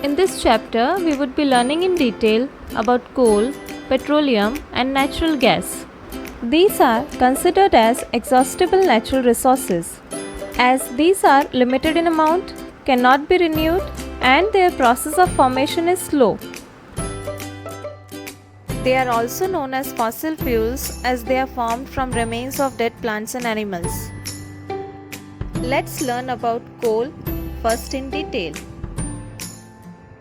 In this chapter, we would be learning in detail about coal, petroleum, and natural gas. These are considered as exhaustible natural resources, as these are limited in amount, cannot be renewed, and their process of formation is slow. They are also known as fossil fuels as they are formed from remains of dead plants and animals. Let's learn about coal first in detail.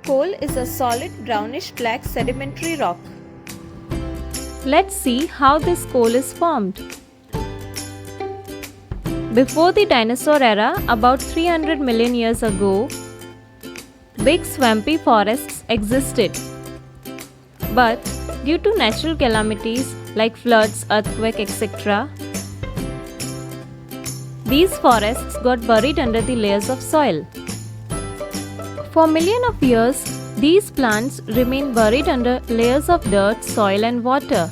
Coal is a solid brownish black sedimentary rock. Let's see how this coal is formed. Before the dinosaur era, about 300 million years ago, big swampy forests existed. But due to natural calamities like floods, earthquake, etc., these forests got buried under the layers of soil. For millions of years, these plants remain buried under layers of dirt, soil and water.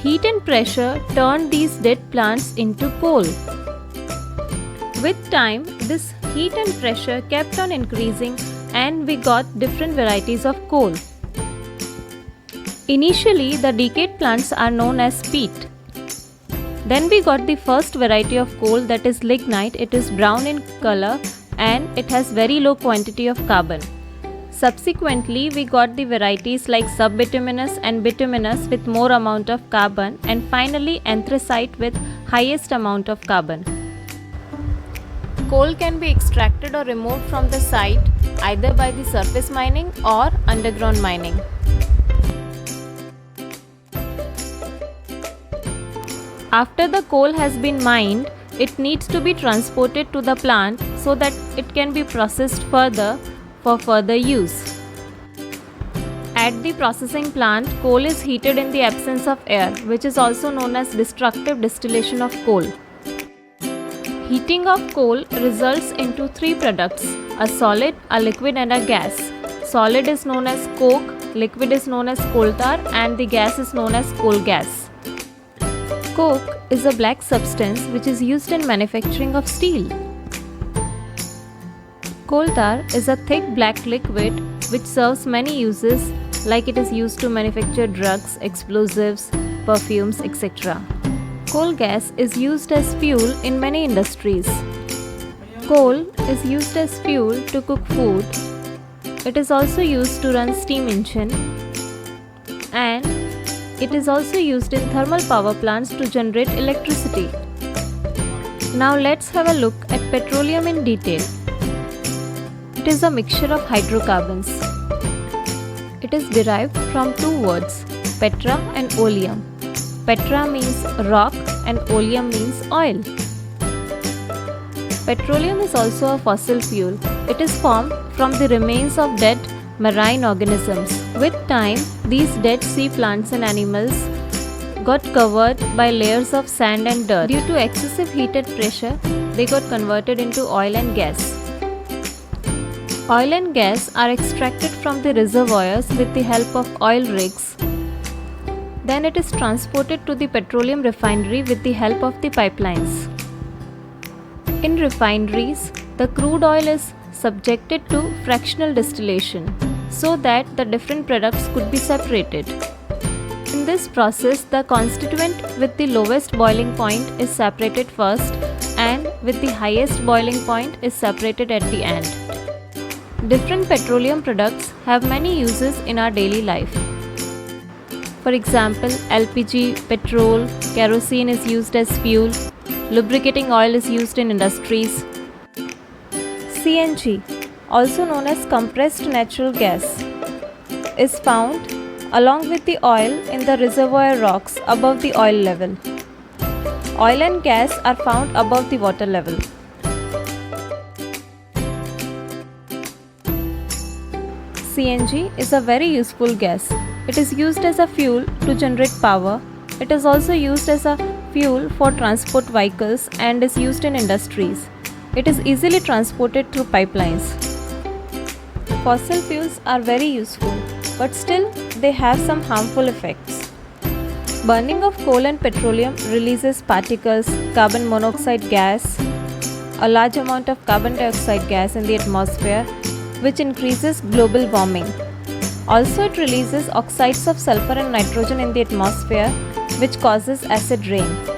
Heat and pressure turned these dead plants into coal. With time, this heat and pressure kept on increasing and we got different varieties of coal. Initially, the decayed plants are known as peat. Then we got the first variety of coal, that is lignite. It is brown in color and it has very low quantity of carbon. Subsequently, we got the varieties like subbituminous and bituminous with more amount of carbon, and finally anthracite with highest amount of carbon. Coal can be extracted or removed from the site either by the surface mining or underground mining. After the coal has been mined, it needs to be transported to the plant so that it can be processed further for further use. At the processing plant, coal is heated in the absence of air, which is also known as destructive distillation of coal. Heating of coal results into three products: a solid, a liquid and a gas. Solid is known as coke, liquid is known as coal tar and the gas is known as coal gas. Coke is a black substance which is used in manufacturing of steel. Coal tar is a thick black liquid which serves many uses, like it is used to manufacture drugs, explosives, perfumes, etc. Coal gas is used as fuel in many industries. Coal is used as fuel to cook food. It is also used to run steam engine, and it is also used in thermal power plants to generate electricity. Now let's have a look at petroleum in detail. It is a mixture of hydrocarbons. It is derived from two words, petra and oleum. Petra means rock and oleum means oil. Petroleum is also a fossil fuel. It is formed from the remains of dead marine organisms. With time, these dead sea plants and animals got covered by layers of sand and dirt. Due to excessive heat and pressure, they got converted into oil and gas. Oil and gas are extracted from the reservoirs with the help of oil rigs. Then it is transported to the petroleum refinery with the help of the pipelines. In refineries, the crude oil is subjected to fractional distillation so that the different products could be separated. In this process, the constituent with the lowest boiling point is separated first and with the highest boiling point is separated at the end. Different petroleum products have many uses in our daily life. For example, LPG, petrol, kerosene is used as fuel, lubricating oil is used in industries. CNG, also known as compressed natural gas, is found along with the oil in the reservoir rocks above the oil level. Oil and gas are found above the water level. CNG is a very useful gas. It is used as a fuel to generate power. It is also used as a fuel for transport vehicles and is used in industries. It is easily transported through pipelines. Fossil fuels are very useful, but still they have some harmful effects. Burning of coal and petroleum releases particles, carbon monoxide gas, a large amount of carbon dioxide gas in the atmosphere, which increases global warming. Also, it releases oxides of sulfur and nitrogen in the atmosphere, which causes acid rain.